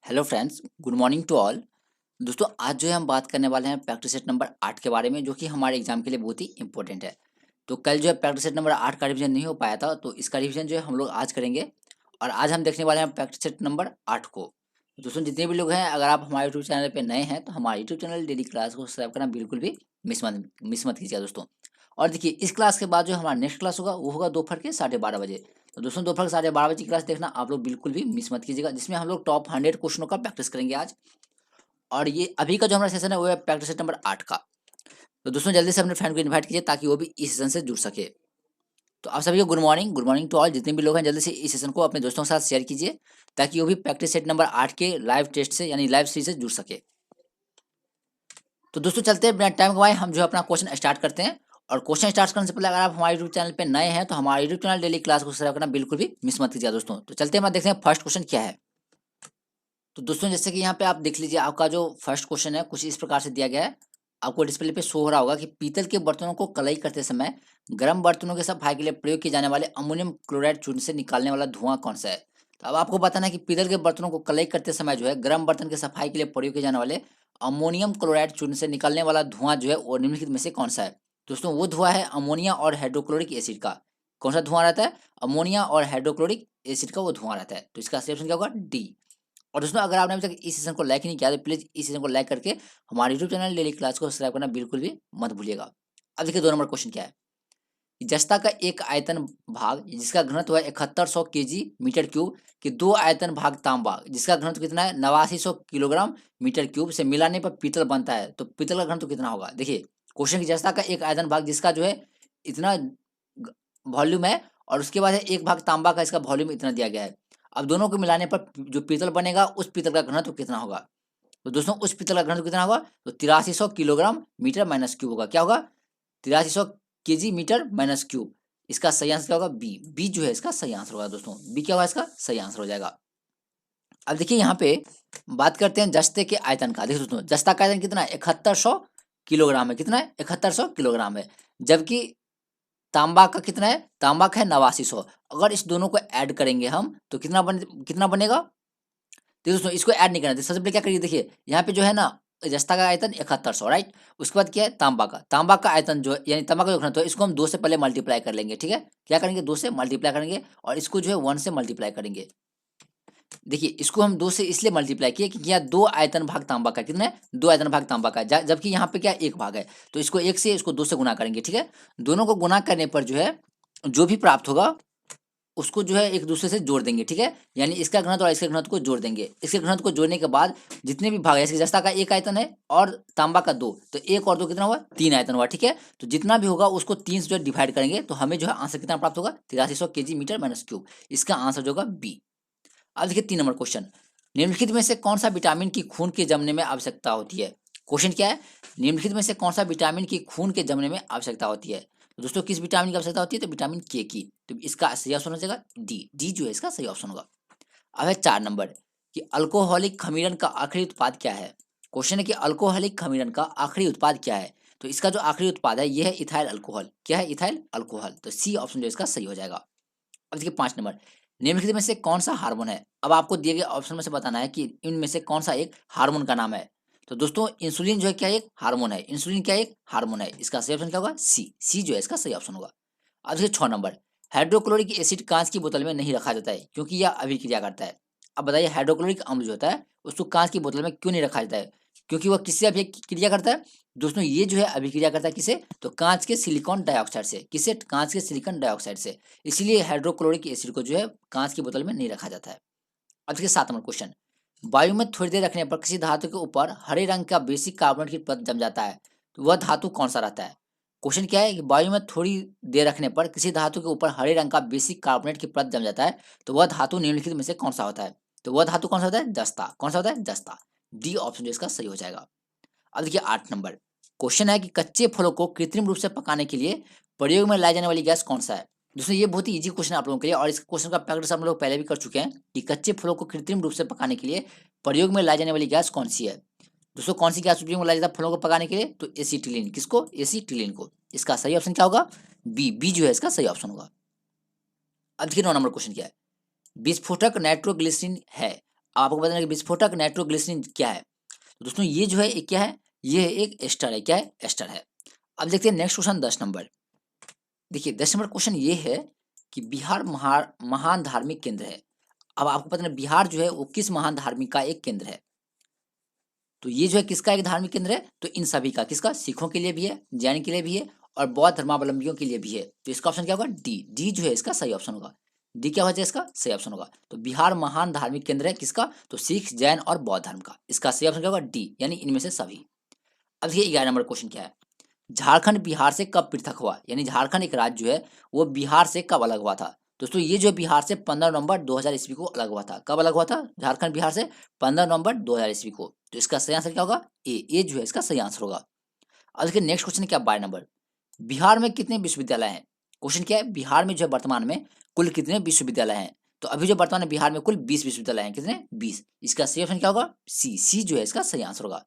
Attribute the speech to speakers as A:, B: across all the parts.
A: Hello friends, good morning to all. दोस्तों, आज जो है हम बात करने वाले हैं प्रैक्टिस सेट नंबर 8 के बारे में, जो कि हमारे एग्जाम के लिए बहुत ही इंपॉर्टेंट है। तो कल जो है प्रैक्टिस सेट नंबर 8 का रिवीजन नहीं हो पाया था, तो इसका रिवीजन जो है हम लोग आज करेंगे। और आज हम देखने वाले हैं प्रैक्टिस सेट नंबर 8 को। दोस्तों, जितने भी लोग हैं, अगर आप हमारे यूट्यूब चैनल पे नए हैं तो हमारे यूट्यूब चैनल डेली क्लास को सब्सक्राइब करना बिल्कुल भी मिस मत कीजिएगा दोस्तों। और देखिए, इस क्लास के बाद जो हमारा नेक्स्ट क्लास होगा वो होगा दोपहर के 12:30 बजे। तो दोस्तों, दोपहर 12:30 की क्लास देखना आप लोग बिल्कुल भी मिस मत कीजिएगा, जिसमें हम लोग टॉप 100 क्वेश्चनों का प्रैक्टिस करेंगे आज। और ये अभी का जो हमारा सेशन है वो है प्रैक्टिस सेट नंबर 8 का। तो दोस्तों, जल्दी से अपने फ्रेंड को इनवाइट कीजिए ताकि वो भी इस सेशन से जुड़ सके। तो आप सभी को गुड मॉर्निंग टू ऑल। जितने भी लोग हैं, जल्दी से इस सेशन को अपने दोस्तों के साथ शेयर कीजिए ताकि वो भी प्रैक्टिस सेट नंबर 8 के लाइव टेस्ट से यानी लाइव सीरीज से जुड़ सके। तो दोस्तों, चलते हैं बिना टाइम गवाए, हम जो है अपना क्वेश्चन स्टार्ट करते हैं। और क्वेश्चन स्टार्ट करने से पहले अगर आप हमारे यूट्यूब चैनल पे नए हैं तो हमारे यूट्यूब चैनल डेली क्लास को सब्सक्राइब करना बिल्कुल भी मिस मत कीजिएगा दोस्तों। तो चलते हैं, मैं देखते हैं फर्स्ट क्वेश्चन क्या है। तो दोस्तों, जैसे कि यहाँ पे आप देख लीजिए, आपका जो फर्स्ट क्वेश्चन है कुछ इस प्रकार से दिया गया है। आपको डिस्प्ले पे शो हो रहा होगा कि पीतल के बर्तनों को कलई करते समय गर्म बर्तनों के सफाई के लिए प्रयोग किए जाने वाले अमोनियम क्लोराइड चूर्ण से निकालने वाला धुआं कौन सा है। तो अब आपको बताना है कि पीतल के बर्तनों को कलई करते समय जो है गर्म बर्तन के सफाई के लिए प्रयोग किए जाने वाले अमोनियम क्लोराइड चूर्ण से निकलने वाला धुआं जो है वो निम्नलिखित में से कौन सा है। दोस्तों, वो धुआं है अमोनिया और हाइड्रोक्लोरिक एसिड का। कौन सा धुआं रहता है? अमोनिया और हाइड्रोक्लोरिक एसिड का वो धुआं रहता है। तो इसका सही ऑप्शन क्या होगा? डी। और दोस्तों, अगर आपने अभी तक इस सेशन को लाइक नहीं किया तो प्लीज इस सेशन को लाइक करके हमारे यूट्यूब चैनल डेली क्लास को सब्सक्राइब करना बिल्कुल भी मत भूलिएगा। अब देखिए, 2 नंबर क्वेश्चन क्या है। जस्ता का एक आयतन भाग जिसका घनत्व है 7100 केजी मीटर क्यूब कि दो आयतन भाग तांबा जिसका घनत्व कितना है 8900 किलोग्राम मीटर क्यूब से मिलाने पर पीतल बनता है, तो पीतल का घनत्व कितना होगा। देखिए, क्वेश्चन की जस्ता का एक आयतन भाग जिसका जो है इतना वॉल्यूम है, और उसके बाद है एक भाग तांबा का, इसका वॉल्यूम इतना दिया गया है। अब दोनों को मिलाने पर जो पीतल बनेगा उस पीतल का घनत्व कितना होगा। तो दोस्तों, उस पीतल का घनत्व कितना होगा? तो 8300 किलोग्राम मीटर माइनस क्यूब होगा। क्या होगा? 8300 केजी मीटर माइनस क्यूब। इसका सही आंसर क्या होगा? बी। बी जो है इसका सही आंसर होगा दोस्तों। बी क्या होगा? इसका सही आंसर हो जाएगा। अब देखिए, यहाँ पे बात करते हैं जस्ते के आयतन का। देखिए दोस्तों, जस्ता का आयतन कितना है? 7100 किलोग्राम है। कितना है? 7100 किलोग्राम है। जबकि तांबा का कितना है? तांबा का है 8900। अगर इस दोनों को ऐड करेंगे हम तो कितना बनेगा। तो दोस्तों, इसको ऐड नहीं करना है। सबसे पहले क्या करिए, देखिए यहाँ पे जो है ना, जस्ता का आयतन 7100, राइट। उसके बाद क्या है? तांबा का आयतन जो है यानी तांबा का जो घनत्व है इसको हम 2 से पहले मल्टीप्लाई कर लेंगे। ठीक है, क्या करेंगे? 2 से मल्टीप्लाई करेंगे और इसको जो है 1 से मल्टीप्लाई करेंगे। देखिए, इसको हम 2 से इसलिए मल्टीप्लाई किए क्योंकि यहाँ 2 आयतन भाग तांबा का। कितना है? 2 आयतन भाग तांबा का है, जबकि यहाँ पे क्या 1 भाग है। तो इसको 1 से इसको 2 से गुना करेंगे। ठीक है, दोनों को गुना करने पर जो है जो भी प्राप्त होगा उसको जो है एक दूसरे से जोड़ देंगे। ठीक है, यानी इसका घनत्व और इसके घनत्व को जोड़ देंगे। इसके घनत्व को जोड़ने के बाद जितने भी भाग है, जैसे जस्ता का 1 आयतन है और तांबा का 2, तो 1 और 2 कितना हुआ? 3 आयतन हुआ। ठीक है, तो जितना भी होगा उसको 3 से जो है डिवाइड करेंगे तो हमें जो है आंसर कितना प्राप्त होगा? 8300 केजी मीटर माइनस क्यूब। इसका आंसर जो होगा बी। अब देखिए 3 नंबर क्वेश्चन। निम्नलिखित में से कौन सा विटामिन की खून के जमने में आवश्यकता होती है। क्वेश्चन क्या है? निम्नलिखित में से कौन सा विटामिन की खून के जमने में आवश्यकता होती है। तो दोस्तों, किस विटामिन की आवश्यकता होती है? तो विटामिन के की। तो इसका सही ऑप्शन हो जाएगा डी। डी जो है इसका सही ऑप्शन होगा। अब है 4 नंबर कि अल्कोहलिक खमीरन का आखिरी उत्पाद क्या है। क्वेश्चन है कि अल्कोहलिक खमीरन का आखिरी उत्पाद क्या है। तो इसका जो आखिरी उत्पाद है यह है इथाइल अल्कोहल। क्या है? Ethyl alcohol. तो सी ऑप्शन जो इसका सही हो जाएगा। अब देखिए 5 नंबर, निम्नलिखित में से कौन सा हार्मोन है। अब आपको दिए गए ऑप्शन में से बताना है कि इनमें से कौन सा एक हार्मोन का नाम है। तो दोस्तों, इंसुलिन जो है क्या एक हार्मोन है। इंसुलिन क्या एक हार्मोन है। इसका सही ऑप्शन क्या होगा? सी। सी जो है इसका सही ऑप्शन होगा। अब देखिए 6 नंबर, हाइड्रोक्लोरिक एसिड कांच की बोतल में नहीं रखा जाता है क्योंकि यह अभिक्रिया करता है। अब बताइए, हाइड्रोक्लोरिक अम्ल जो होता है उसको कांच की बोतल में क्यों नहीं रखा जाता है? क्योंकि वह किससे अभिक्रिया करता है? दोस्तों, ये जो है अभिक्रिया करता है किसे? तो कांच के सिलिकॉन डाइऑक्साइड से। किससे? कांच के सिलिकॉन डाइऑक्साइड से। इसलिए हाइड्रोक्लोरिक एसिड को जो है कांच की बोतल में नहीं रखा जाता है। अब देखिए 7 नंबर क्वेश्चन, वायु में थोड़ी देर रखने पर किसी धातु के ऊपर हरे रंग का बेसिक कार्बोनेट की परत जम जाता है, तो वह धातु कौन सा रहता है। क्वेश्चन क्या है कि वायु में थोड़ी देर रखने पर किसी धातु के ऊपर हरे रंग का बेसिक कार्बोनेट की परत जम जाता है, तो वह धातु निम्नलिखित में से कौन सा होता है। तो वह धातु कौन सा होता है? जस्ता। कौन सा होता है? जस्ता। डी ऑप्शन जो इसका सही हो जाएगा। अब देखिए 8 नंबर क्वेश्चन है कि कच्चे फलों को कृत्रिम रूप से पकाने के लिए प्रयोग में लाई जाने वाली गैस कौन सा है। दोस्तों, ये बहुत ही इजी क्वेश्चन है आप लोगों के लिए, और इस क्वेश्चन का प्रैक्टिस हम लोग पहले भी कर चुके हैं कि कच्चे फलों को कृत्रिम रूप से पकाने के लिए प्रयोग में लाई जाने वाली गैस कौन सी है। दोस्तों, कौन सी गैस उपयोग में लाई जाता है फलों को पकाने के लिए? तो एसीटिलीन। किसको? एसीटिलीन को। इसका सही ऑप्शन क्या होगा? बी। बी जो है इसका सही ऑप्शन होगा। अब देखिए 9 नंबर क्वेश्चन क्या है। विस्फोटक नाइट्रोग्लिसरीन है। आपको बताना कि विस्फोटक नाइट्रोग्लिसरीन क्या है। तो दोस्तों ये जो है ये क्या है, ये है एक एस्टर है। क्या है, एस्टर है। अब देखते हैं नेक्स्ट क्वेश्चन 10 नंबर। देखिए 10 नंबर क्वेश्चन ये है कि बिहार महान धार्मिक केंद्र है। अब आपको पता है बिहार जो है वो किस महान धार्मिक का एक केंद्र है। तो ये जो है किसका एक धार्मिक केंद्र है, तो इन सभी का, किसका, सिखों के लिए भी है, जैन के लिए भी है और बौद्ध धर्मावलंबियों के लिए भी है। तो इसका ऑप्शन क्या होगा, डी। डी जो है इसका सही ऑप्शन होगा। डी क्या हो जाए इसका सही ऑप्शन होगा। तो बिहार महान धार्मिक केंद्र है किसका, तो सिख, जैन और बौद्ध धर्म का। इसका सही ऑप्शन क्या होगा, डी, यानी इनमें से सभी। अब देखिए 11 नंबर क्वेश्चन क्या है, झारखंड बिहार से कब पृथक हुआ, यानी झारखंड एक राज्य जो है वो बिहार से कब अलग हुआ था। दोस्तों ये जो बिहार से 15 नवंबर 2000 ईस्वी को अलग हुआ था। कब अलग हुआ था झारखंड बिहार से, 15 नवंबर 2000 ईस्वी को। तो इसका सही आंसर क्या होगा, ए जो है इसका सही आंसर होगा। अब देखिए नेक्स्ट क्वेश्चन क्या, 12 नंबर। बिहार में कितने विश्वविद्यालय हैं। क्वेश्चन क्या है, बिहार में जो है वर्तमान में कुल कितने विश्वविद्यालय हैं। तो अभी जो वर्तमान में बिहार में कुल 20 विश्वविद्यालय हैं। कितने, 20। इसका सही ऑप्शन क्या होगा, सी। सी जो है इसका सही आंसर होगा।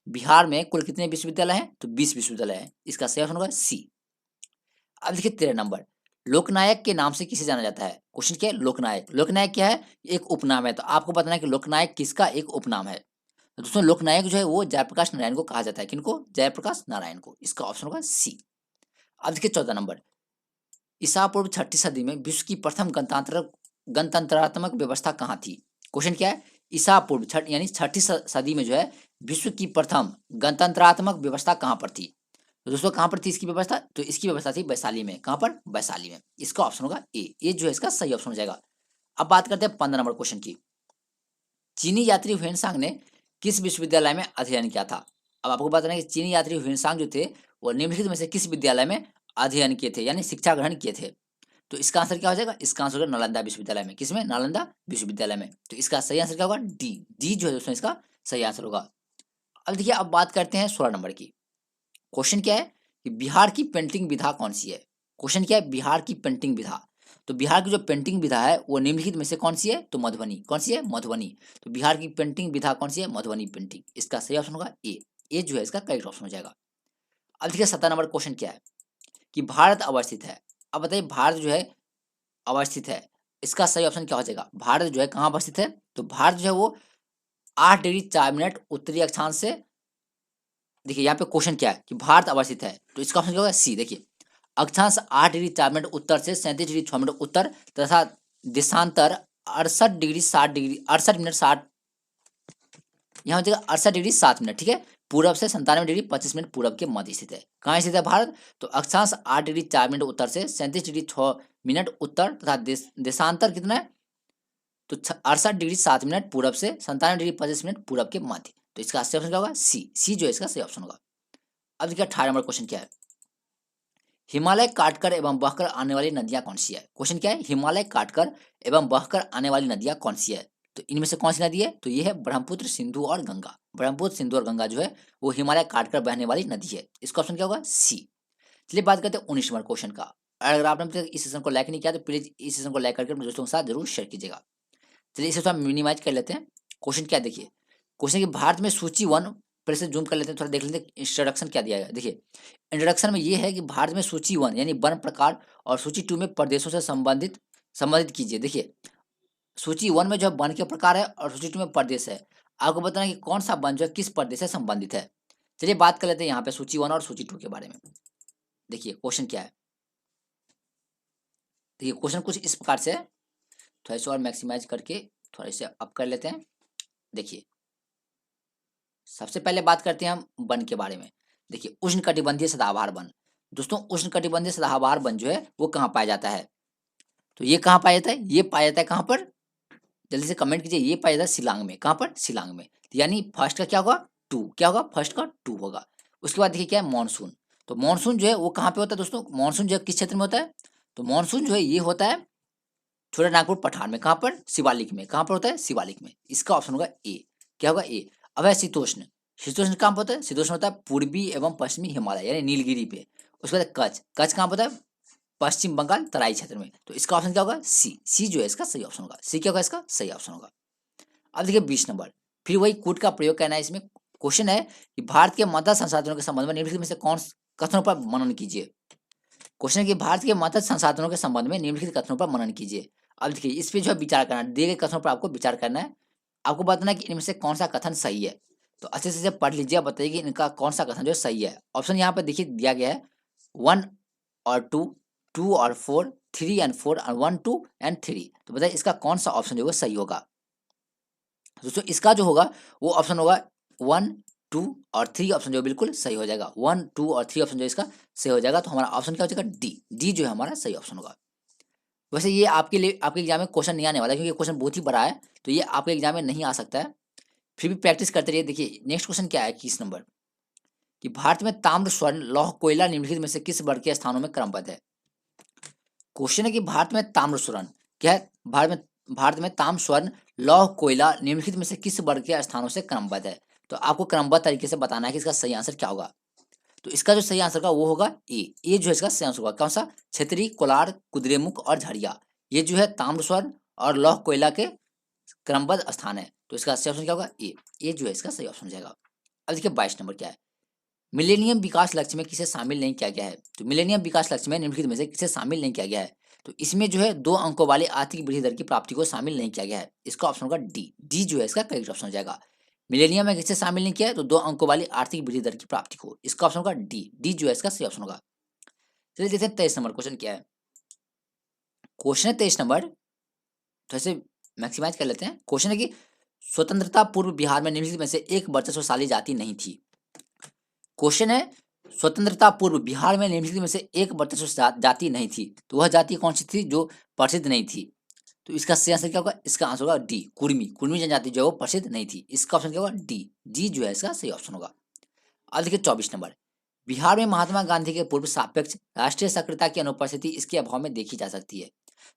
A: बिहार में कुल कितने विश्वविद्यालय हैं, तो 20 विश्वविद्यालय हैं। इसका सही ऑप्शन होगा सी। अब देखिए 13 नंबर, लोकनायक के नाम से किसे जाना जाता है। क्वेश्चन क्या है, लोकनायक। लोकनायक क्या है, एक उपनाम है। तो आपको बताना है कि लोकनायक किसका एक उपनाम है। तो दोस्तों लोकनायक जो है वो जयप्रकाश नारायण को कहा जाता है। किनको, जयप्रकाश नारायण को। इसका ऑप्शन होगा सी। अब देखिए 14 नंबर, ईसा पूर्व 6ठी सदी में विश्व की प्रथम गणतंत्रात्मक व्यवस्था कहाँ थी। क्वेश्चन क्या है, ईसा पूर्व छठ यानी 6ठी सदी में जो है विश्व की प्रथम गणतंत्रात्मक व्यवस्था कहाँ पर थी। तो दोस्तों कहाँ पर थी इसकी व्यवस्था, तो इसकी व्यवस्था थी वैशाली में। कहाँ पर, वैशाली में। इसका ऑप्शन होगा ए जो है इसका सही ऑप्शन हो जाएगा। अब बात करते हैं 15 नंबर क्वेश्चन की। चीनी यात्री ह्वेनसांग ने किस विश्वविद्यालय में अध्ययन किया था। अब आपको बताना है कि चीनी यात्री ह्वेनसांग जो थे वो निम्नलिखित में से किस विद्यालय में अध्ययन किए थे, यानी शिक्षा ग्रहण किए थे। तो इसका आंसर क्या हो जाएगा, इसका आंसर होगा नालंदा विश्वविद्यालय में। किसमें, नालंदा विश्वविद्यालय में। तो इसका सही आंसर क्या होगा, डी। डी जो है दोस्तों इसका सही आंसर होगा। अब देखिए अब बात करते हैं 16 नंबर की। क्वेश्चन क्या है कि बिहार की पेंटिंग विधा कौन सी है। क्वेश्चन क्या है, बिहार की पेंटिंग विधा। तो बिहार की जो पेंटिंग विधा है वो निम्नलिखित में से कौन सी है, तो मधुबनी। कौन सी है, मधुबनी। तो बिहार की पेंटिंग विधा कौन सी है, मधुबनी पेंटिंग। इसका सही ऑप्शन होगा ए जो है इसका करेक्ट ऑप्शन हो जाएगा। अब देखिए 17 नंबर क्वेश्चन क्या है कि भारत अवस्थित है। अब बताइए भारत जो है अवस्थित है, इसका सही ऑप्शन क्या हो जाएगा। भारत जो है कहाँ अवस्थित है, तो भारत जो है वो 8 डिग्री 4 मिनट उत्तरी अक्षांश से, देखिए यहाँ पे क्वेश्चन क्या है कि भारत अवस्थित है। तो इसका ऑप्शन क्या होगा, सी। देखिए अक्षांश 8 डिग्री 4 मिनट उत्तर से 37 डिग्री 6 मिनट उत्तर तथा देशांतर 68 डिग्री 60 मिनट यहाँ हो जाएगा 68 डिग्री 7 मिनट। ठीक है, पूरब से 97 डिग्री 25 मिनट पूरब के मध्य स्थित है। कहाँ स्थित है भारत, तो अक्षांश 8 डिग्री 4 मिनट उत्तर से 37 डिग्री 6 मिनट उत्तर तथा देशांतर कितना है, तो 68 डिग्री 7 मिनट पूरब से 97 डिग्री 25 मिनट पूरब के मध्य। तो इसका सही ऑप्शन क्या होगा, सी। सी जो है इसका सही ऑप्शन होगा। अब देखिए 18 नंबर क्वेश्चन क्या है, हिमालय काटकर एवं बहकर आने वाली नदियां कौन सी है। क्वेश्चन क्या है, हिमालय काटकर एवं बहकर आने वाली नदियां कौन सी है। तो इनमें से कौन सी नदी है, तो ये है ब्रह्मपुत्र, सिंधु और गंगा। ब्रह्मपुत्र, सिंधु और गंगा जो है वो हिमालय काटकर बहने वाली नदी है। इसका ऑप्शन क्या होगा, सी। चलिए बात करते हैं 19 नंबर क्वेश्चन का। अगर आपने अभी तक इस सेशन को लाइक नहीं किया तो प्लीज इस सेशन को लाइक करके अपने दोस्तों के साथ जरूर शेयर कीजिएगा। चलिए इसे थोड़ा मिनिमाइज कर लेते हैं। क्वेश्चन क्या देखिए, क्वेश्चन कि भारत में सूची 1, पहले से जूम कर लेते हैं, थोड़ा देख लेते हैं इंट्रोडक्शन क्या दिया गया। देखिए इंट्रोडक्शन में ये है कि भारत में सूची 1 यानी वन प्रकार और सूची 2 में प्रदेशों से संबंधित कीजिए। देखिए सूची 1 में जो है वन के प्रकार है और सूची 2 में प्रदेश है। आपको बताना है कि कौन सा वन जो है किस प्रदेश से संबंधित है। चलिए बात कर लेते हैं यहाँ पे सूची 1 और सूची 2 के बारे में। देखिए क्वेश्चन क्या है, देखिए क्वेश्चन कुछ इस प्रकार से, थोड़ा इसे और मैक्सिमाइज करके थोड़ा इसे अप कर लेते हैं। देखिए सबसे पहले बात करते हैं हम वन के बारे में। देखिए उष्णकटिबंधीय सदाबहार वन। दोस्तों उष्णकटिबंधीय सदाबहार वन जो है वो कहाँ पाया जाता है, तो ये कहाँ पाया जाता है, ये पाया जाता है कहाँ पर, जल्दी से कमेंट कीजिए। ये पाया जाता है शिलांग में। कहाँ पर, शिलांग में। यानी फर्स्ट का क्या होगा, टू। क्या होगा, फर्स्ट का टू होगा। उसके बाद देखिए क्या है, मानसून। तो मानसून जो है वो कहाँ पे होता है दोस्तों, मानसून जो है किस क्षेत्र में होता है, तो मानसून जो है ये होता है छोटा नागपुर पठार में। कहाँ पर, शिवालिक में। कहाँ पर होता है, शिवालिक में। इसका ऑप्शन होगा ए। क्या होगा, ए। अब है शीतोष्ण। शीतोष्ण कहाँ पर होता है, शीतोष्ण होता है पूर्वी एवं पश्चिमी हिमालय यानी नीलगिरी पे। उसके बाद कच्छ। कच्छ कहाँ पर होता है, पश्चिम बंगाल तराई क्षेत्र में। तो इसका ऑप्शन क्या होगा, सी। सी जो है इसका सही ऑप्शन होगा। सी क्या होगा, इसका सही ऑप्शन होगा। अब देखिए 20 नंबर, फिर वही कूट का प्रयोग करना है इसमें। क्वेश्चन है कि भारत के मत्स्य संसाधनों के संबंध में निम्नलिखित में से कौन कथनों पर मनन कीजिए। क्वेश्चन है कि भारत के मत्स्य संसाधनों के संबंध में निम्नलिखित कथनों पर मनन कीजिए। अब देखिए इस पे जो है विचार करना है, दिए गए कथनों पर आपको विचार करना है आपको बताना है कि इनमें से कौन सा कथन सही है। तो अच्छे से पढ़ लीजिए, बताइए कि इनका कौन सा कथन जो है सही है। ऑप्शन यहाँ पर देखिए दिया गया है 1 और 2, 2 और 4, 3 एंड 4 और 1, 2 एंड 3। तो बताइए इसका कौन सा ऑप्शन जो है सही होगा। दोस्तों इसका जो होगा वो ऑप्शन होगा 1, 2 और 3 ऑप्शन जो बिल्कुल सही हो जाएगा। 1, 2 और 3 ऑप्शन जो इसका सही हो जाएगा। तो हमारा ऑप्शन क्या हो जाएगा, डी। डी जो है हमारा सही ऑप्शन होगा। वैसे ये आपके लिए आपके एग्जाम में क्वेश्चन नहीं आने वाला, क्योंकि क्वेश्चन बहुत ही बड़ा है, तो ये आपके एग्जाम में नहीं आ सकता है। फिर भी प्रैक्टिस करते रहिए। देखिए नेक्स्ट क्वेश्चन क्या है 21 नंबर, कि भारत में ताम्र, स्वर्ण, लौह, कोयला निम्नलिखित में से किस वर्ग के स्थानों में क्रमबद्ध है। क्वेश्चन है कि भारत में ताम्र, स्वर्ण क्या है, भारत में ताम्र, स्वर्ण, लौह, कोयला निम्नलिखित में से किस वर्ग के स्थानों से क्रमबद्ध है। तो आपको क्रमबद्ध तरीके से बताना है कि इसका सही आंसर क्या होगा। तो इसका जो सही आंसर होगा वो होगा ए। ए जो है इसका सही आंसर होगा। कौन सा, क्षेत्रीय, कोलार, कुद्रेमुख और झरिया, ये जो है ताम्र, स्वर्ण और लौह, कोयला के क्रमबद्ध स्थान है। तो इसका सही ऑप्शन क्या होगा, ए। ए जो है इसका सही ऑप्शन हो जाएगा। अब देखिए 22 नंबर क्या है, मिलेनियम विकास लक्ष्य में किसे शामिल नहीं किया गया है। तो मिलेनियम विकास लक्ष्य में निम्नलिखित में से किसे शामिल नहीं किया गया है। तो इसमें जो है 2 अंकों वाले आर्थिक वृद्धि दर की प्राप्ति को शामिल नहीं किया गया है। इसका ऑप्शन होगा डी। डी जो है इसका करेक्ट ऑप्शन हो जाएगा। मिलेनियम में किसे शामिल नहीं किया है, तो 2 अंकों वाली आर्थिक वृद्धि दर की प्राप्ति को। इसका ऑप्शन होगा डी। डी जो है इसका सही ऑप्शन होगा। चलिए देखते हैं 23 नंबर क्वेश्चन क्या है। क्वेश्चन है 23 नंबर, तो ऐसे मैक्सिमाइज कर लेते हैं। क्वेश्चन है कि स्वतंत्रता पूर्व बिहार में निम्नलिखित में से एक वर्चस्वशाली जाति नहीं थी। क्वेश्चन है स्वतंत्रता पूर्व बिहार में निम्नलिखित में से एक वर्चस्व जाति नहीं थी। तो वह जाति कौन सी थी जो प्रसिद्ध नहीं थी। तो इसका सही आंसर क्या होगा, इसका आंसर होगा डी, कुर्मी। कुर्मी जनजाति जो है वो प्रसिद्ध नहीं थी। इसका ऑप्शन क्या होगा, डी। डी जो है इसका सही ऑप्शन होगा। अब देखिए 24 नंबर, बिहार में महात्मा गांधी के पूर्व सापेक्ष राष्ट्रीय सक्रियता की अनुपस्थिति इसके अभाव में देखी जा सकती है।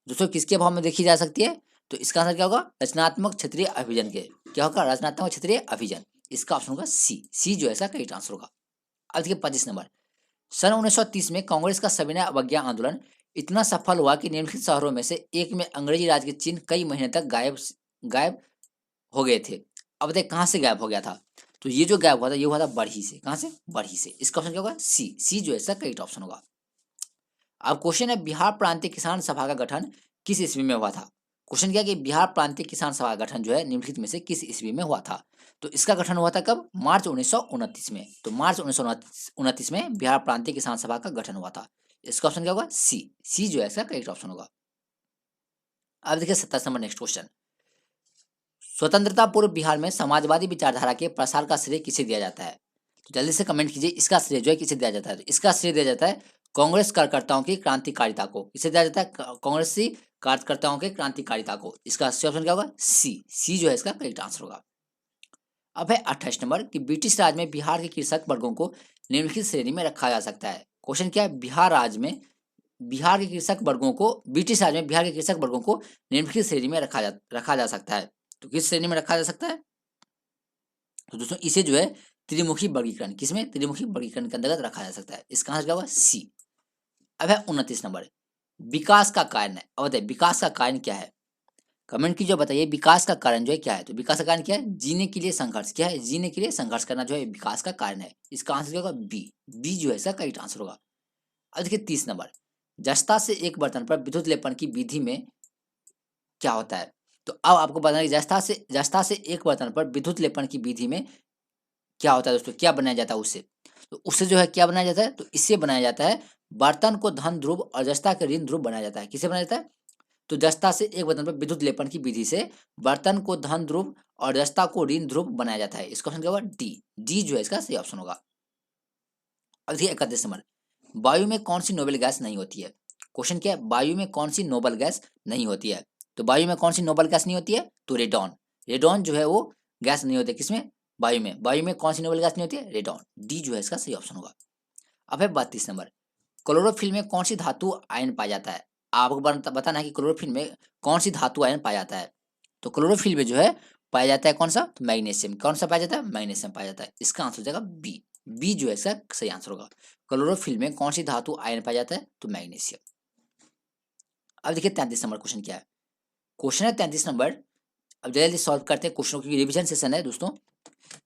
A: दोस्तों किसके अभाव में देखी जा सकती है, तो इसका आंसर क्या होगा, रचनात्मक क्षेत्रीय अभियान के। क्या होगा, रचनात्मक क्षेत्रीय अभियान। इसका ऑप्शन होगा सी। सी जो है इसका करेक्ट आंसर होगा। अब देखिए 25 नंबर, सन 1930 में कांग्रेस का सविनय अवज्ञा आंदोलन इतना सफल हुआ कि निम्नलिखित शहरों में से एक में अंग्रेजी राज के चिन्ह कई महीने तक गायब हो गए थे। अब बताइए कहाँ से गायब हो गया था। तो ये जो गायब हुआ था ये हुआ था बढ़ी से। कहाँ से, बढ़ी से। इसका ऑप्शन क्या होगा, सी। सी जो है इसका करेक्ट ऑप्शन होगा। अब क्वेश्चन है बिहार प्रांतीय किसान सभा का गठन किस ईस्वी में हुआ था। क्वेश्चन क्या है कि बिहार प्रांतीय किसान सभा का गठन जो है निम्नलिखित में से किस ईस्वी में हुआ था। तो इसका गठन हुआ था कब, मार्च 1929 में। तो मार्च 1929 में बिहार प्रांतीय किसान सभा का गठन हुआ था। इसका ऑप्शन क्या होगा, सी। सी जो है इसका करेक्ट ऑप्शन होगा। अब देखिए 27 नंबर नेक्स्ट क्वेश्चन, स्वतंत्रता पूर्व बिहार में समाजवादी विचारधारा के प्रसार का श्रेय किसे दिया जाता है। तो जल्दी से कमेंट कीजिए, इसका श्रेय जो है किसे दिया जाता है। तो इसका श्रेय दिया जाता है कांग्रेस कार्यकर्ताओं की क्रांतिकारिता को। किसे दिया जाता है, कांग्रेसी कार्यकर्ताओं के क्रांतिकारिता को। इसका सही ऑप्शन क्या होगा, सी। सी जो है इसका करेक्ट आंसर होगा। अब है 28 नंबर, कि ब्रिटिश राज में बिहार के कृषक वर्गों को निम्नलिखित श्रेणी में रखा जा सकता है। क्वेश्चन क्या है, बिहार राज्य में बिहार के कृषक वर्गों को, ब्रिटिश राज में बिहार के कृषक वर्गों को निम्नलिखित श्रेणी में रखा जा सकता है। तो किस श्रेणी में रखा जा सकता है, तो दोस्तों इसे जो है त्रिमुखी वर्गीकरण, किसमें, त्रिमुखी वर्गीकरण के अंतर्गत रखा जा सकता है। इसका आंसर क्या होगा, सी। अब है 29 नंबर, विकास का कारण है। अब बताइए विकास का कारण क्या है, कमेंट कीजिए, बताइए विकास का कारण जो है क्या है। तो विकास का कारण क्या है, जीने के लिए संघर्ष। क्या है, जीने के लिए संघर्ष करना जो है विकास का कारण है। इसका आंसर क्या होगा, बी। बी जो है इसका करेक्ट आंसर होगा। अब देखिए 30 नंबर, जस्ता से एक बर्तन पर विद्युत लेपन की विधि में क्या होता है। तो अब आपको बताना है कि जस्ता से एक बर्तन पर विद्युत लेपन की विधि में क्या होता है दोस्तों, क्या बनाया जाता है उससे। तो उससे जो है क्या बनाया जाता है, तो इससे बनाया जाता है बर्तन को धन ध्रुव और जस्ता के ऋण ध्रुव बनाया जाता है। किसे बनाया जाता है, तो जस्ता से एक बर्तन पर विद्युत लेपन की विधि से बर्तन को धन ध्रुव और जस्ता को ऋण ध्रुव बनाया जाता है। इसका ऑप्शन क्या होगा, डी। डी जो है इसका सही ऑप्शन होगा। अब देखिए 31 नंबर, वायु में कौन सी नोबेल गैस नहीं होती है। क्वेश्चन क्या है, वायु में कौन सी नोबेल गैस नहीं होती है। तो वायु में कौन सी नोबेल गैस नहीं होती है, तो रेडॉन। रेडॉन जो है वो गैस नहीं होती है, किसमें, वायु में। वायु में कौन सी नोबेल गैस नहीं होती है, रेडॉन। डी जो है इसका सही ऑप्शन होगा। अब है 32 नंबर, क्लोरोफिल में कौन सी धातु आयन पाया जाता है। आपको बताना है कि क्लोरोफिल में कौन सी धातु आयन पाया जाता है। तो क्लोरोफिल में जो है पाया जाता है कौन सा, तो मैग्नीशियम। कौन सा पाया जाता है, मैग्नीशियम पाया जाता है। इसका आंसर हो जाएगा बी। बी जो है इसका सही आंसर होगा। क्लोरोफिल में कौन सी धातु आयन पाया जाता है, तो मैग्नीशियम। अब देखिए 33 नंबर क्वेश्चन क्या है। क्वेश्चन है 33 नंबर, अब जल्दी सॉल्व करते हैं क्वेश्चनों की, रिवीजन सेशन है दोस्तों।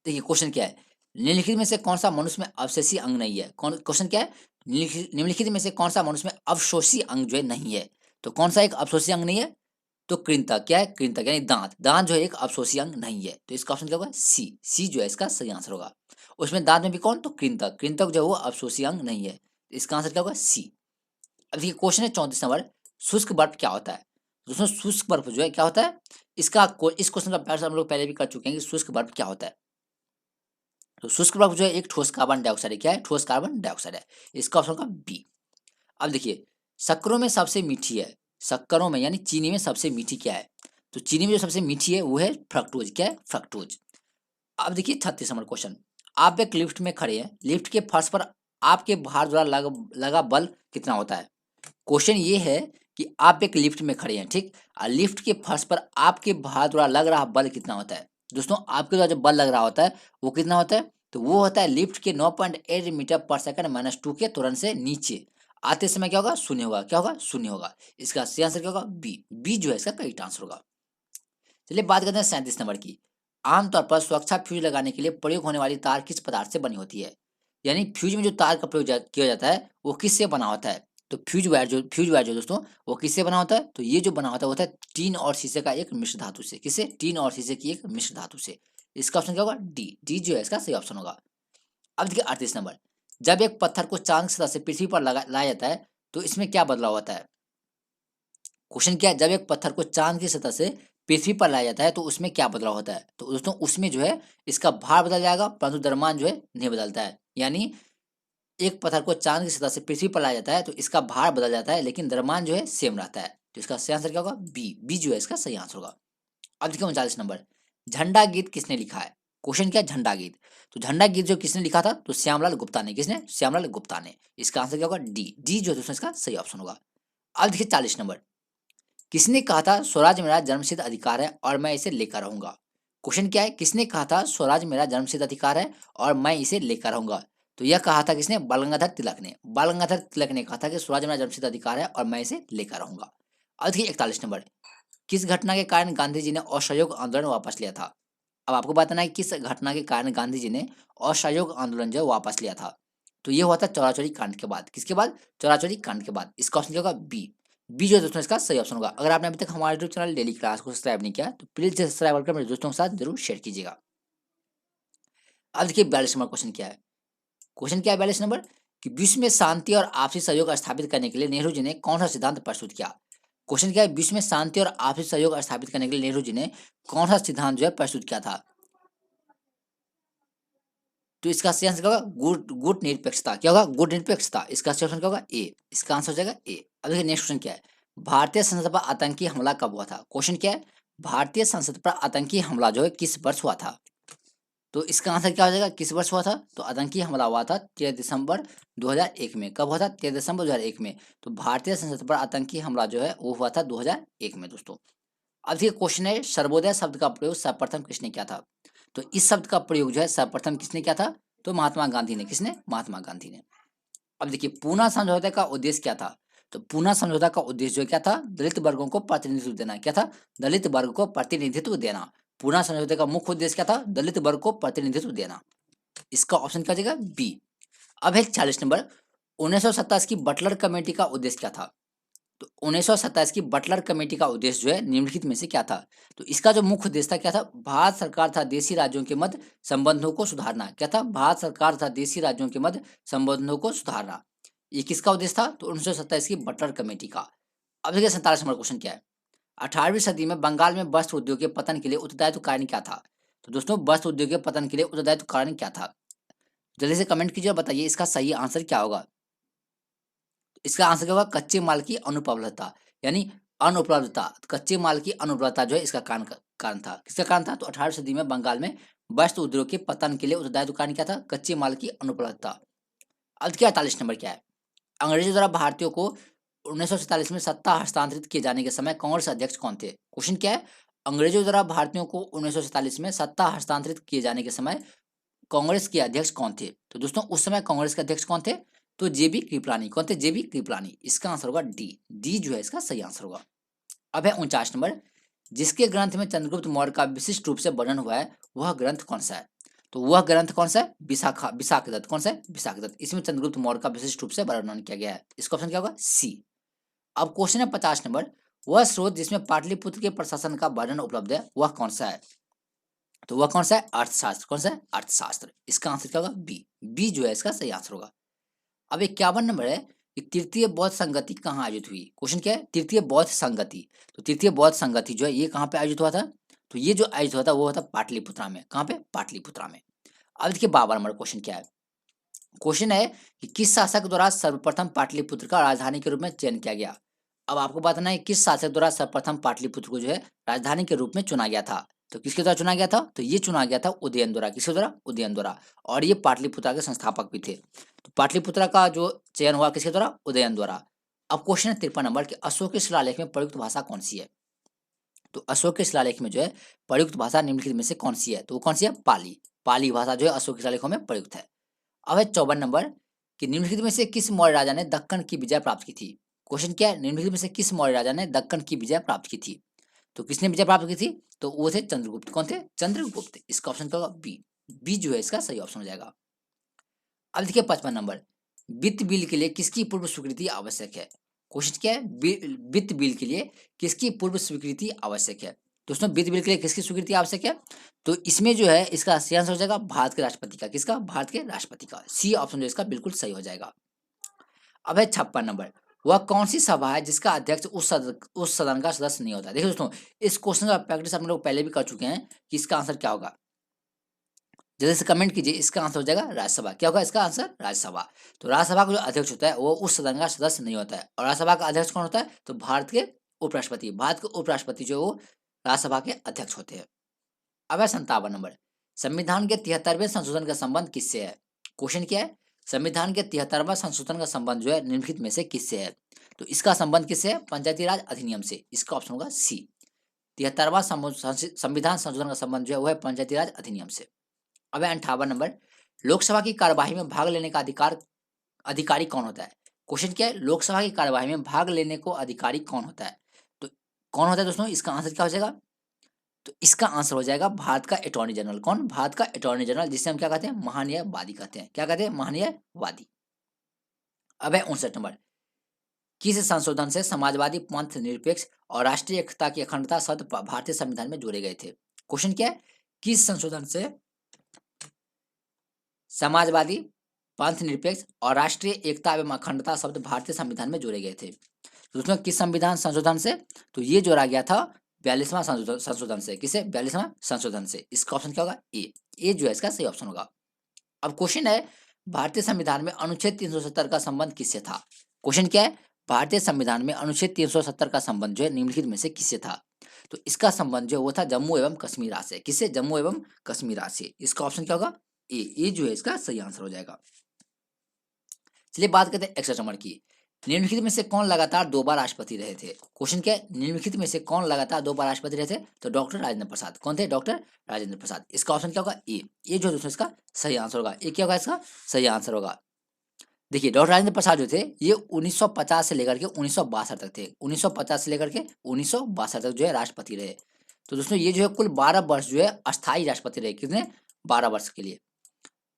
A: देखिए क्वेश्चन क्या है, निम्नलिखित में से कौन सा मनुष्य में अवशेषी अंग नहीं है। कौन, क्वेश्चन क्या है, निम्नलिखित में से कौन सा मनुष्य में अवशोषी अंग जो है नहीं है। तो कौन सा एक अवशोषी अंग नहीं है, तो कृंतक क्या है, कृंतक यानी दांत, दांत जो है एक अवशोषी अंग नहीं है, तो इसका ऑप्शन क्या होगा, सी, सी जो है इसका सही आंसर होगा। उसमें दांत में भी कौन, तो कृंतक, कृंतक जो है वो अवशोषी अंग नहीं है, इसका आंसर क्या होगा, सी। अब देखिए क्वेश्चन है 34 नंबर, शुष्क बर्फ क्या होता है। दोस्तों शुष्क बर्फ जो है क्या होता है, इस क्वेश्चन का अभ्यास हम लोग पहले भी कर चुके हैं कि शुष्क बर्फ क्या होता है। तो शुष्क बर्फ जो है एक ठोस कार्बन डाइऑक्साइड है, क्या है, ठोस कार्बन डाइऑक्साइड है, इसका ऑप्शन का बी। अब देखिए शक्करों में सबसे मीठी है, शक्करों में यानी चीनी में सबसे मीठी क्या है, तो चीनी में जो सबसे मीठी है वो है फ्रक्टोज, क्या है, फ्रक्टोज। अब देखिए 36 नंबर क्वेश्चन, आप एक लिफ्ट में खड़े हैं, लिफ्ट के फर्श पर आपके भार द्वारा लगा बल कितना होता है। क्वेश्चन ये है कि आप एक लिफ्ट में खड़े हैं, ठीक, और लिफ्ट के फर्श पर आपके भार द्वारा लग रहा बल कितना होता है। दोस्तों आपके द्वारा जो बल लग रहा होता है वो कितना होता है, तो वो होता है लिफ्ट के 9.8 मीटर पर सेकंड माइनस 2 के तुरंत से नीचे आते समय क्या होगा, शून्य होगा, क्या होगा, शून्य होगा। इसका सही आंसर क्या होगा, बी, बी जो है इसका करेक्ट आंसर होगा। चलिए बात करते हैं 37 नंबर की, आमतौर पर सुरक्षा फ्यूज लगाने के लिए प्रयोग होने वाली तार किस पदार्थ से बनी होती है, यानी फ्यूज में जो तार का प्रयोग किया जाता है वो किससे बना होता है। तो फ्यूज वायर जो दोस्तों वो किससे बना होता है, तो ये जो बना होता है वो होता है टीन और शीशे का एक मिश्र धातु से, किससे, टीन और शीशे की एक मिश्र धातु से। इसका ऑप्शन क्या होगा, डी, डी जो है इसका सही ऑप्शन होगा। अब देखिए 38 नंबर, जब एक पत्थर को चांद की सतह से पृथ्वी पर लाया जाता है तो इसमें क्या बदलाव होता है। क्वेश्चन क्या है, जब एक पत्थर को चांद की सतह से पृथ्वी पर लाया जाता है तो उसमें क्या बदलाव होता है, तो दोस्तों उसमें जो है इसका भार बदल जाएगा परंतु द्रव्यमान जो है नहीं बदलता है। यानी एक पत्थर को चांद की सतह से पृथ्वी पर लाया जाता है तो इसका भार बदल जाता है लेकिन द्रव्यमान जो है सेम रहता है, तो इसका सही आंसर क्या होगा, बी, बी जो है इसका सही आंसर होगा। अब देखिए 39 नंबर, झंडा गीत किसने लिखा है। क्वेश्चन क्या है, झंडा गीत, तो झंडा गीत जो किसने लिखा था, तो श्यामलाल गुप्ता ने, किसने, श्यामलाल गुप्ता ने। इसका आंसर क्या होगा, डी, डी जो है दोस्तों इसका सही ऑप्शन होगा। अब देखिए 40 नंबर, किसने कहा था स्वराज मेरा जन्मसिद्ध अधिकार है और मैं इसे लेकर रहूंगा। क्वेश्चन क्या है, किसने कहा था स्वराज मेरा जन्मसिद्ध अधिकार है और मैं इसे लेकर रहूंगा। तो यह कहा था किसने, बाल गंगाधर तिलक ने, बाल गंगाधर तिलक ने कहा था कि स्वराज मेरा जन्मसिद्ध अधिकार है और मैं इसे लेकर रहूंगा। अब देखिए 41 नंबर, किस घटना के कारण गांधी जी ने असहयोग आंदोलन वापस लिया था। अब आपको बताना है किस घटना के कारण गांधी जी ने असहयोग आंदोलन जो है वापस लिया था। तो ये हुआ था चौराचौरी कांड के बाद, किसके बाद, चौराचौरी कांड के बाद। इसका ऑप्शन क्या होगा, बी, बी जो है दोस्तों इसका सही ऑप्शन होगा। अगर आपने अभी तक हमारे यूट्यूब चैनल डेली क्लास को सब्सक्राइब नहीं किया तो प्लीज सब्सक्राइब कर मेरे दोस्तों के साथ जरूर शेयर कीजिएगा। अब देखिए 42 नंबर क्वेश्चन क्या है, क्वेश्चन क्या है 42 नंबर, कि विश्व में शांति और आपसी सहयोग स्थापित करने के लिए नेहरू जी ने कौन सा सिद्धांत प्रस्तुत किया। क्वेश्चन क्या है, विश्व में शांति और आपसी सहयोग स्थापित करने के लिए नेहरू जी ने कौन सा सिद्धांत जो है प्रस्तुत किया था। तो इसका सही आंसर क्या होगा, गुट गुट निरपेक्षता, क्या होगा, गुट निरपेक्षता। इसका सही ऑप्शन क्या होगा, ए, इसका आंसर हो जाएगा ए। अब देखिए नेक्स्ट क्वेश्चन क्या है, भारतीय संसद पर आतंकी हमला कब हुआ था। क्वेश्चन क्या है, भारतीय संसद पर आतंकी हमला जो है किस वर्ष हुआ था। तो इसका आंसर क्या हो जाएगा, किस वर्ष हुआ था, तो आतंकी हमला हुआ था 13 दिसंबर 2001 में। कब हुआ था, 13 दिसंबर 2001 में। तो भारतीय संसद पर आतंकी हमला जो है वो हुआ था 2001 में दोस्तों। अब देखिए क्वेश्चन है, सर्वोदय शब्द का प्रयोग सर्वप्रथम किसने किया था। तो इस शब्द का प्रयोग जो है सर्वप्रथम किसने किया था, तो महात्मा गांधी ने, किसने, महात्मा गांधी ने। अब देखिए पूना समझौते का उद्देश्य क्या था। तो पूना समझौता का उद्देश्य जो क्या था, दलित वर्गों को प्रतिनिधित्व देना, क्या था, दलित वर्ग को प्रतिनिधित्व देना। पूना समझौते का मुख्य उद्देश्य क्या था, दलित वर्ग को प्रतिनिधित्व देना। इसका ऑप्शन क्या जाएगा, बी। अब है 40 नंबर, 1927 की बटलर कमेटी का उद्देश्य क्या था। तो 1927 की बटलर कमेटी का उद्देश्य जो है निम्नलिखित में से क्या था। तो इसका जो मुख्य उद्देश्य था क्या था, भारत सरकार तथा देशी राज्यों के मध्य संबंधों को सुधारना, क्या था, भारत सरकार तथा देशी राज्यों के मध्य संबंधों को सुधारना। ये किसका उद्देश्य था, तो 1927 की बटलर कमेटी का। अब देखिए 47 नंबर क्वेश्चन क्या है, 18वीं सदी में बंगाल में वस्त्र उद्योग के पतन के लिए उत्तरदायित्व कारण क्या था। तो दोस्तों वस्त्र उद्योग के पतन के लिए उत्तरदायित्व कारण क्या था, जल्दी से कमेंट कीजिए और बताइए इसका सही आंसर क्या होगा। इसका आंसर क्या होगा, कच्चे माल की अनुपलब्धता, यानी अनुपलब्धता, कच्चे माल की अनुपलब्धता जो है इसका कारण था। किसका कारण था, तो 18वीं सदी में बंगाल में वस्त्र उद्योग के पतन के लिए उत्तरदायित्व कारण क्या था, कच्चे माल की अनुपलब्धता। अब क्या 48 नंबर क्या है, अंग्रेजों द्वारा भारतीयों को 1947 में सत्ता हस्तांतरित किए जाने के समय कांग्रेस अध्यक्ष कौन थे। क्वेश्चन क्या है, अंग्रेजों द्वारा भारतीयों को 1947 में सत्ता हस्तांतरित किए जाने के समय कांग्रेस के अध्यक्ष कौन थे। तो दोस्तों उस समय कांग्रेस के अध्यक्ष कौन थे, तो जेबी कृपलानी। कौन थे, जेबी कृपलानी। इसका आंसर होगा डी, डी जो है इसका सही आंसर होगा। अब है 49 नंबर, जिसके ग्रंथ में चंद्रगुप्त मौर्य का विशिष्ट रूप से वर्णन हुआ है वह ग्रंथ कौन सा है। तो वह ग्रंथ कौन सा है, विशाख दत्त। कौन सा है, विशाख दत्त। इसमें चंद्रगुप्त मौर्य का विशिष्ट रूप से वर्णन किया गया है। इसका ऑप्शन क्या होगा, सी। अब क्वेश्चन है 50 नंबर, वह स्रोत जिसमें पाटलिपुत्र के प्रशासन का वर्णन उपलब्ध है वह कौन सा है? तो वह कौन सा है? अर्थशास्त्र। कौन सा है? अर्थशास्त्र। इसका आंसर क्या होगा? बी। बी जो है इसका सही आंसर होगा। अब 51 नंबर है कि तृतीय बौद्ध संगति कहाँ आयोजित हुई? क्वेश्चन क्या है? तृतीय बौद्ध संगति। तो तृतीय बौद्ध संगति जो है ये कहाँ पे आयोजित हुआ था? तो ये जो आयोजित हुआ था वो हुआ था पाटलिपुत्रा में। कहाँ पे? पाटलिपुत्रा में। अब देखिए 52 नंबर क्वेश्चन क्या है? क्वेश्चन है कि किस शासक द्वारा सर्वप्रथम पाटलिपुत्र का राजधानी के रूप में चयन किया गया? अब आपको बताना है किस शासक द्वारा सर्वप्रथम पाटलिपुत्र को जो है राजधानी के रूप में चुना गया था। तो किसके द्वारा चुना गया था? तो ये चुना गया था उदयन द्वारा। किसके द्वारा? उदयन द्वारा। और ये पाटलिपुत्र के संस्थापक भी थे। तो पाटलिपुत्र का जो चयन हुआ किसके द्वारा? उदयन द्वारा। अब क्वेश्चन है 53 नंबर कि अशोक के शिलालेख में प्रयुक्त भाषा कौन सी है? तो अशोक के शिलालेख में जो है प्रयुक्त भाषा निम्नलिखित में से कौन सी है? तो वो कौन सी है? पाली। पाली भाषा जो है अशोक के शिलालेखों में प्रयुक्त है। अब है 54 नंबर कि निम्नलिखित में से किस मौर्य राजा ने दक्कन की विजय प्राप्त की थी? क्वेश्चन क्या है? निम्नलिखित में से किस मौर्य राजा ने दक्कन की विजय प्राप्त की थी? तो किसने विजय प्राप्त की थी? तो वो थे चंद्रगुप्त। कौन थे? चंद्रगुप्त। इसका ऑप्शन क्या होगा? बी। बी जो है इसका सही ऑप्शन हो जाएगा। अब देखिए 55 नंबर, वित्त बिल के लिए किसकी पूर्व स्वीकृति आवश्यक है? क्वेश्चन क्या है? वित्त बिल के लिए किसकी पूर्व स्वीकृति आवश्यक है? दोस्तों वित्त बिल के लिए किसकी स्वीकृति आवश्यक है? तो इसमें जो है इसका सही आंसर हो जाएगा भारत के राष्ट्रपति का। किसका? भारत के राष्ट्रपति का। सी ऑप्शन जो इसका बिल्कुल सही हो जाएगा। अब है 56 नंबर, वह कौन सी सभा है जिसका अध्यक्ष उस सदन का सदस्य नहीं होता? देखिए दोस्तों इस क्वेश्चन का प्रैक्टिस हम लोग पहले भी कर चुके हैं कि इसका आंसर क्या होगा। जल्दी से कमेंट कीजिए। इसका आंसर हो जाएगा राज्यसभा। क्या होगा इसका आंसर? राज्यसभा। तो राज्यसभा का जो अध्यक्ष होता है वो उस सदन का सदस्य नहीं होता है। और राज्यसभा का अध्यक्ष कौन होता है? तो भारत के उपराष्ट्रपति। भारत के उपराष्ट्रपति जो वो राज्यसभा के अध्यक्ष होते हैं। अब है 57 नंबर, संविधान के 73वें संशोधन का संबंध किससे है? क्वेश्चन क्या है? संविधान के 73वां संशोधन का संबंध जो है निम्नलिखित में से किससे है? तो इसका संबंध किससे है? पंचायती राज अधिनियम से। इसका ऑप्शन होगा सी। 73वां संविधान संशोधन का संबंध जो है वो है पंचायती राज अधिनियम से। अब है 58 नंबर, लोकसभा की कार्यवाही में भाग लेने का अधिकारी कौन होता है? क्वेश्चन क्या है? लोकसभा की कार्यवाही में भाग लेने को अधिकारी कौन होता है? तो कौन होता है दोस्तों? इसका आंसर क्या हो जाएगा? तो इसका आंसर हो जाएगा भारत का अटॉर्नी जनरल। कौन? भारत का अटॉर्नी जनरल, जिसे हम क्या कहते हैं? महान्यायवादी कहते हैं। क्या कहते हैं? महान्यायवादी। अब है 59 नंबर, किस संशोधन से समाजवादी पंथ निरपेक्ष और राष्ट्रीय एकता की अखंडता शब्द भारतीय संविधान में जोड़े गए थे? क्वेश्चन क्या है? किस संशोधन से समाजवादी पंथ निरपेक्ष और राष्ट्रीय एकता एवं अखंडता शब्द भारतीय संविधान में जोड़े गए थे? तो उसमें किस संविधान संशोधन से? तो ये जोड़ा गया था 42वां संशोधन से। किसे? 42वां संशोधन से। इसका ऑप्शन क्या होगा? ए जो है इसका सही ऑप्शन होगा। अब क्वेश्चन है भारतीय संविधान में अनुच्छेद 370 का संबंध किससे था? क्वेश्चन क्या है? भारतीय संविधान में अनुच्छेद 370 का संबंध जो है निम्नलिखित में से किससे था? तो इसका संबंध जो वो था जम्मू एवं कश्मीर राज्य से। किससे? जम्मू एवं कश्मीर राज्य से। इसका ऑप्शन क्या होगा? ए जो है इसका सही आंसर हो जाएगा। चलिए बात करते हैं 61 नंबर की, निम्नलिखित में से कौन लगातार 2 बार राष्ट्रपति रहे थे? क्वेश्चन क्या है? निम्नलिखित में से कौन लगातार 2 बार राष्ट्रपति रहे थे? तो डॉक्टर राजेंद्र प्रसाद। कौन थे? डॉक्टर राजेंद्र प्रसाद। इसका ऑप्शन क्या होगा? ए जो दोस्तों इसका सही आंसर होगा। ए क्या होगा इसका सही आंसर होगा। देखिए डॉक्टर राजेंद्र प्रसाद जो थे ये 1950 से लेकर के 1962 तक थे। 1950 से लेकर के 1962 तक जो है राष्ट्रपति रहे। तो दोस्तों ये जो है कुल 12 वर्ष जो है अस्थायी राष्ट्रपति रहे। कितने? 12 वर्ष के लिए।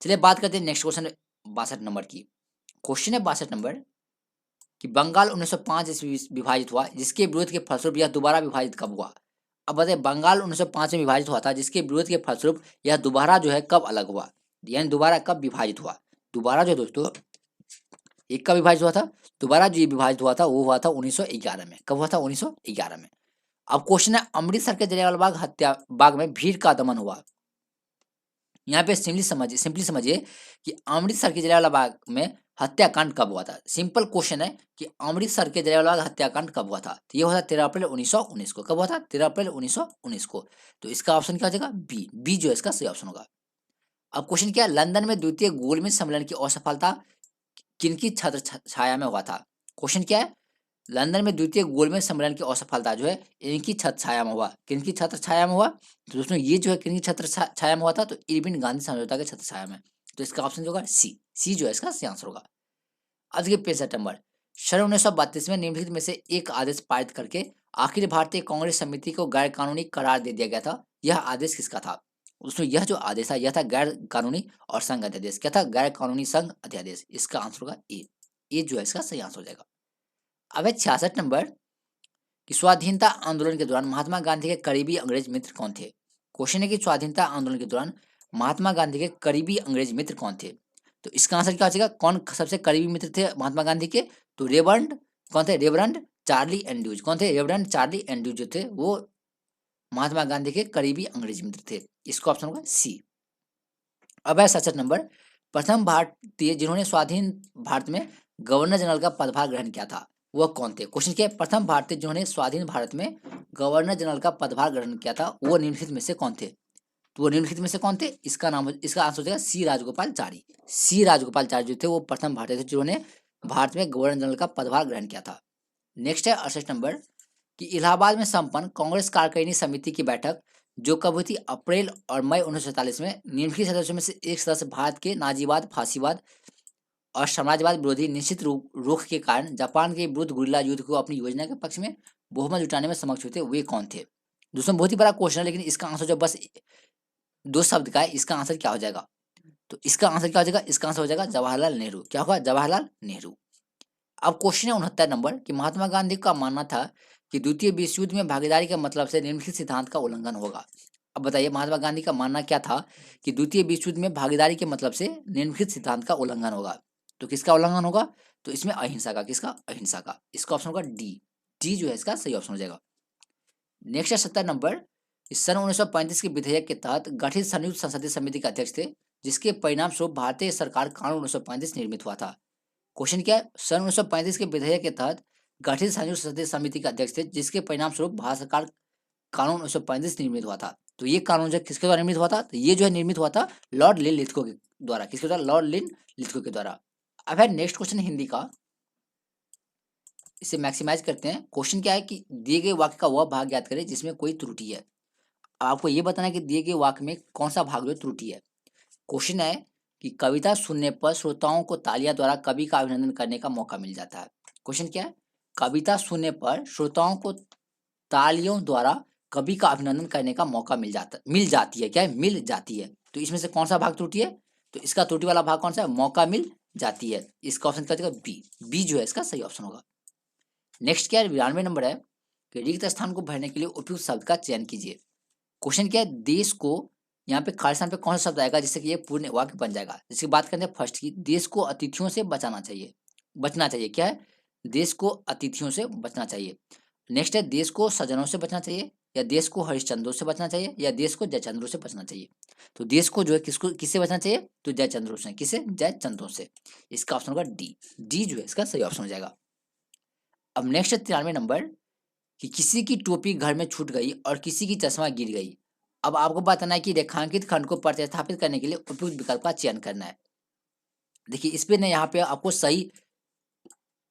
A: चलिए बात करते हैं नेक्स्ट क्वेश्चन 62 नंबर की। क्वेश्चन है 62 नंबर कि बंगाल 1905 ईस्वी विभाजित हुआ, जिसके विरोध के फलस्वरूप यह दोबारा विभाजित कब हुआ? अब बताइए बंगाल 1905 में विभाजित हुआ था, जिसके विरोध के फलस्वरूप यह दोबारा जो है कब अलग हुआ? यानी दोबारा कब विभाजित हुआ? दोबारा जो दोस्तों एक का विभाजित हुआ था, दोबारा जो ये विभाजित हुआ था वो हुआ था 1911 में। कब हुआ था? 1911 में। अब क्वेश्चन है अमृतसर के जलियांवाला बाग में भीड़ का दमन हुआ। यहाँ पे सिंपली समझिए कि अमृतसर के जलियांवाला बाग में हत्याकांड कब हुआ था? सिंपल क्वेश्चन है कि अमृतसर के जलियांवाला बाग हत्याकांड कब हुआ था? तो ये हुआ था 13 अप्रैल 1919 को। कब हुआ था? 13 अप्रैल 1919 को। तो इसका ऑप्शन क्या हो जाएगा? बी जो है इसका सही ऑप्शन होगा। अब क्वेश्चन क्या है? लंदन में द्वितीय गोलमेज सम्मेलन की असफलता किनकी छत्र छाया में हुआ था? क्वेश्चन क्या है? लंदन में द्वितीय गोलमेज सम्मेलन की असफलता जो है इनकी छत्र छाया में हुआ। किनकी छत्र छाया में हुआ? तो दोस्तों ये जो है किनकी छत्र छाया में हुआ था? तो इरविन गांधी समझौता के छत्र छाया में। तो इसका ऑप्शन जो होगा सी जो है इसका सही आंसर होगा। आज के 65 नंबर, सन 1932 में निम्नलिखित में से एक आदेश पारित करके अखिल भारतीय कांग्रेस समिति को गैर कानूनी करार दे दिया गया था। यह आदेश किसका था? उसमें यह जो आदेश था यह था गैर कानूनी और संघ अध्यादेश। क्या था? गैर कानूनी संघ अध्यादेश। इसका आंसर होगा ए जो है इसका सही आंसर हो जाएगा। अब है 66 नंबर कि स्वाधीनता आंदोलन के दौरान महात्मा गांधी के करीबी अंग्रेज मित्र कौन थे। क्वेश्चन है कि स्वाधीनता आंदोलन के दौरान महात्मा गांधी के करीबी अंग्रेज मित्र कौन थे। तो इसका आंसर क्या हो जाएगा, कौन सबसे करीबी मित्र थे महात्मा गांधी के। तो रेवरंड कौन थे, रेवरंड चार्ली एंड्रूज। कौन थे, रेवरंड चार्ली एंड्रूज जो थे वो महात्मा गांधी के करीबी अंग्रेज मित्र थे। इसका ऑप्शन होगा सी। अब है 67 नंबर, प्रथम भारतीय जिन्होंने स्वाधीन भारत में गवर्नर जनरल का पदभार ग्रहण किया था वह कौन थे। क्वेश्चन क्या है, प्रथम भारतीय जिन्होंने स्वाधीन भारत में गवर्नर जनरल का पदभार ग्रहण किया था वो निम्नलिखित में से कौन थे। तो वो निम्नलिखित में से कौन थे, इसका नाम, इसका आंसर हो जाएगा सी राजगोपालचारी। सी राजगोपालचारी जो थे वो प्रथम भारतीय थे जिन्होंने भारत में गवर्नर जनरल का पदभार ग्रहण किया था। नेक्स्ट है 68 नंबर, कि इलाहाबाद में संपन्न कांग्रेस कार्यकारिणी समिति की बैठक जो कब हुई थी, अप्रैल और मई 1947 में, निम्नलिखित सदस्यों में से एक सदस्य भारत के नाजीवाद, फांसीवाद और साम्राज्यवाद विरोधी निश्चित रुख के कारण जापान के विरुद्ध गुरिल्ला युद्ध को अपनी योजना के पक्ष में बहुमत जुटाने में समक्ष हुए थे, वे कौन थे। दोस्तों बहुत ही बड़ा क्वेश्चन है, लेकिन इसका आंसर जो बस दो शब्द का है, इसका आंसर क्या हो जाएगा। तो इसका आंसर क्या हो जाएगा, इसका आंसर हो जाएगा जवाहरलाल नेहरू। क्या होगा, जवाहरलाल नेहरू। अब क्वेश्चन है 69 नंबर, कि महात्मा गांधी का मानना था कि द्वितीय विश्व युद्ध में भागीदारी के मतलब से निम्नलिखित सिद्धांत का उल्लंघन होगा। अब बताइए महात्मा गांधी का मानना क्या था कि द्वितीय विश्व युद्ध में भागीदारी के मतलब से निम्नलिखित सिद्धांत का उल्लंघन होगा। तो किसका उल्लंघन होगा, तो इसमें अहिंसा का। किसका, अहिंसा का। इसका ऑप्शन होगा डी। डी जो है इसका सही ऑप्शन हो जाएगा। नेक्स्ट है 70 नंबर, सन 1935 के विधेयक के तहत गठित संयुक्त संसदीय समिति के अध्यक्ष थे जिसके परिणाम स्वरूप भारतीय सरकार कानून 1935 निर्मित हुआ था। क्वेश्चन क्या है, सन 1935 के विधेयक के तहत गठित संयुक्त संसदीय समिति के अध्यक्ष थे जिसके परिणाम स्वरूप भारत सरकार कानून 1935 निर्मित हुआ था। तो ये कानून जो किसके द्वारा निर्मित हुआ था, तो ये जो है निर्मित हुआ था लॉर्ड लिन लिथगो के द्वारा। किसके द्वारा, लॉर्ड लिन लिथगो के द्वारा। अब है नेक्स्ट क्वेश्चन हिंदी का, इसे मैक्सिमाइज करते हैं। क्वेश्चन क्या है कि दिए गए वाक्य का वह भाग याद करें जिसमें कोई त्रुटि है। आपको ये बताना है कि दिए गए वाक्य में कौन सा भाग जो त्रुटि है। क्वेश्चन है कि कविता सुनने पर श्रोताओं को तालियां द्वारा कवि का अभिनंदन करने का मौका मिल जाता है। क्वेश्चन क्या है, कविता सुनने पर श्रोताओं को तालियों द्वारा कवि का अभिनंदन करने का मौका मिल जाती है। क्या है, मिल जाती है। तो इसमें से कौन सा भाग त्रुटि है, तो इसका त्रुटि वाला भाग कौन सा है, मौका मिल जाती है। इसका ऑप्शन क्या होगा, बी। बी जो है इसका सही ऑप्शन होगा। नेक्स्ट क्या है, 92 नंबर है, कि रिक्त स्थान को भरने के लिए उपयुक्त शब्द का चयन कीजिए। क्वेश्चन क्या है, देश को, यहाँ पे खाली स्थान पे कौन सा शब्द आएगा जिससे कि ये पूर्ण वाक्य बन जाएगा। जिसकी बात करते हैं फर्स्ट की, देश को अतिथियों से बचाना चाहिए, बचना चाहिए। क्या है, देश को अतिथियों से बचना चाहिए। नेक्स्ट है, देश को सज्जनों से बचना चाहिए, या देश को हरिश्चंद्रों से बचना चाहिए, या देश को जयचंद्रों से बचना चाहिए। तो देश को जो है किसको, किससे बचना चाहिए, तो जयचंद्रों से। किसे, जयचंद्रों से। इसका ऑप्शन होगा डी। डी जो है इसका सही ऑप्शन हो जाएगा। अब नेक्स्ट है 93 नंबर, कि किसी की टोपी घर में छूट गई और किसी की चश्मा गिर गई। अब आपको बताना है कि रेखांकित खंड को प्रतिस्थापित करने के लिए उपयुक्त विकल्प का चयन करना है। देखिए इस पे ना, यहाँ पे आपको सही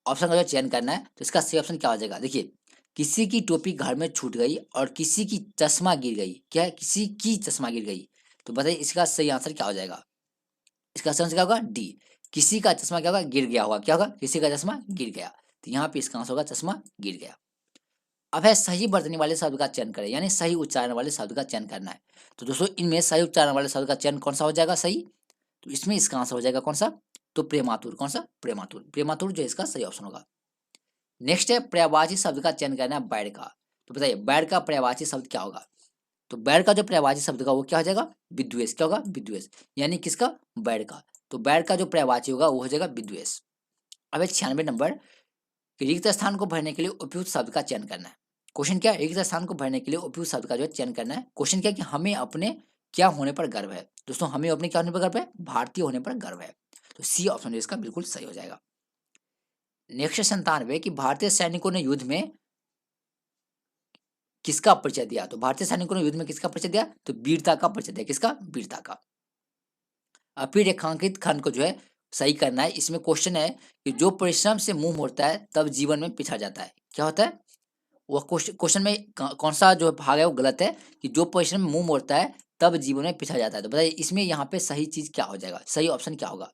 A: ऑप्शन का जो चयन करना है, तो इसका सही ऑप्शन क्या हो जाएगा। देखिए, किसी की टोपी घर में छूट गई और किसी की चश्मा गिर गई। क्या है, किसी की चश्मा गिर गई। तो बताइए इसका सही आंसर क्या हो जाएगा। इसका सही आंसर क्या होगा, डी। किसी का चश्मा क्या होगा, गिर गया होगा। क्या होगा, किसी का चश्मा गिर गया। तो यहाँ पे इसका आंसर होगा चश्मा गिर गया। अब है सही वर्तनी वाले शब्द का चयन करें, यानी सही उच्चारण वाले शब्द का चयन करना है। तो दोस्तों इनमें सही उच्चारण वाले शब्द का चयन कौन सा हो जाएगा सही, तो इसमें इसका आंसर हो जाएगा कौन सा, तो प्रेमातुर। कौन सा, प्रेमातुर। प्रेमातुर जो इसका सही ऑप्शन होगा। नेक्स्ट है पर्यायवाची शब्द का चयन करना है बैर का। तो बताइए बैर का पर्यायवाची शब्द क्या होगा। तो बैर का जो पर्यायवाची शब्द का वो क्या हो जाएगा, विद्वेष। क्या होगा, विद्वेष। यानी किसका, बैर का। तो बैर का जो पर्यायवाची होगा वो हो जाएगा विद्वेष। अब 96 नंबर, कि रिक्त स्थान को भरने के लिए उपयुक्त शब्द का चयन करना है। क्वेश्चन क्या है, रिक्त स्थान को भरने के लिए उपयुक्त शब्द का जो चयन करना है। क्वेश्चन क्या है, कि हमें अपने क्या होने पर गर्व है। दोस्तों हमें अपने क्या होने पर गर्व है, भारतीय होने पर गर्व है। तो सी ऑप्शन इसका बिल्कुल सही हो जाएगा। नेक्स्ट 97, कि भारतीय सैनिकों ने युद्ध में किसका परिचय दिया। तो भारतीय सैनिकों ने युद्ध में किसका परिचय दिया, तो वीरता का परिचय दिया। किसका, वीरता का। अब फिर रेखांकित खंड को जो है सही करना है। इसमें क्वेश्चन है कि जो परिश्रम से मुंह मोड़ता है तब जीवन में पिछड़ जाता है। क्या होता है, वह क्वेश्चन में कौन सा जो भाग है वो गलत है, कि जो पोजीशन में मुंह मोड़ता है तब जीवन में पिछड़ जाता है। तो बताइए इसमें यहाँ पे सही चीज क्या हो जाएगा, सही ऑप्शन क्या होगा।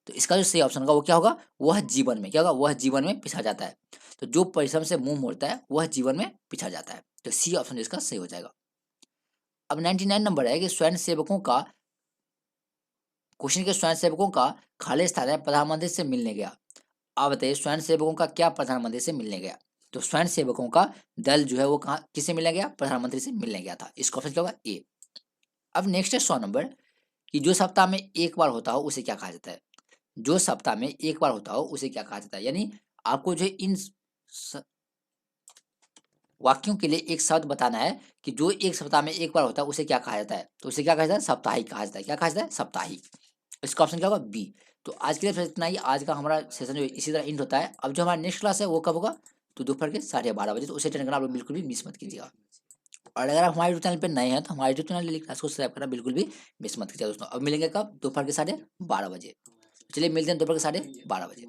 A: तो इसका जो सही ऑप्शन होगा वो क्या होगा, वह जीवन में। क्या होगा, वह जीवन में पिछड़ जाता है। तो जो परिश्रम से मुंह मोड़ता है वह जीवन में पिछड़ जाता है। तो सी ऑप्शन इसका सही हो जाएगा। अब 99 नंबर है, कि स्वयं सेवकों का, क्वेश्चन के स्वयं सेवकों का खाली स्थान है प्रधानमंत्री से मिलने गया। आप बताइए स्वयं सेवकों का क्या प्रधानमंत्री से मिलने गया। तो स्वयं सेवकों का दल जो है वो कहाँ किससे मिलने गया, प्रधानमंत्री से मिलने गया था। इसका ऑप्शन क्या होगा, ए। अब नेक्स्ट है 100 नंबर, कि जो सप्ताह में एक बार होता हो उसे क्या कहा जाता है। जो सप्ताह में एक बार होता हो उसे क्या कहा जाता है, यानी आपको जो इन वाक्यों के लिए एक शब्द बताना है कि जो एक सप्ताह में एक बार होता है उसे क्या कहा जाता है, तो उसे क्या कहा जाता है, साप्ताहिक कहा जाता है। क्या कहा जाता है, साप्ताहिक। इसका ऑप्शन क्या होगा, बी। तो आज के लिए बस इतना ही। आज का हमारा सेशन जो इसी तरह इंड होता है। अब जो हमारा नेक्स्ट क्लास है वो कब होगा, तो दोपहर के 12:30 बजे। तो उसे अटेंड करना आप लोग बिल्कुल भी मिस मत कीजिएगा। और अगर आप हमारे यूट्यूब चैनल पर नए हैं तो हमारे यूट्यूब चैनल डेली क्लास को सब्सक्राइब करना बिल्कुल भी मिस मत कीजिएगा दोस्तों। अब मिलेंगे कब, दोपहर के 12:30 बजे। चलिए मिलते हैं दोपहर के 12:30 बजे।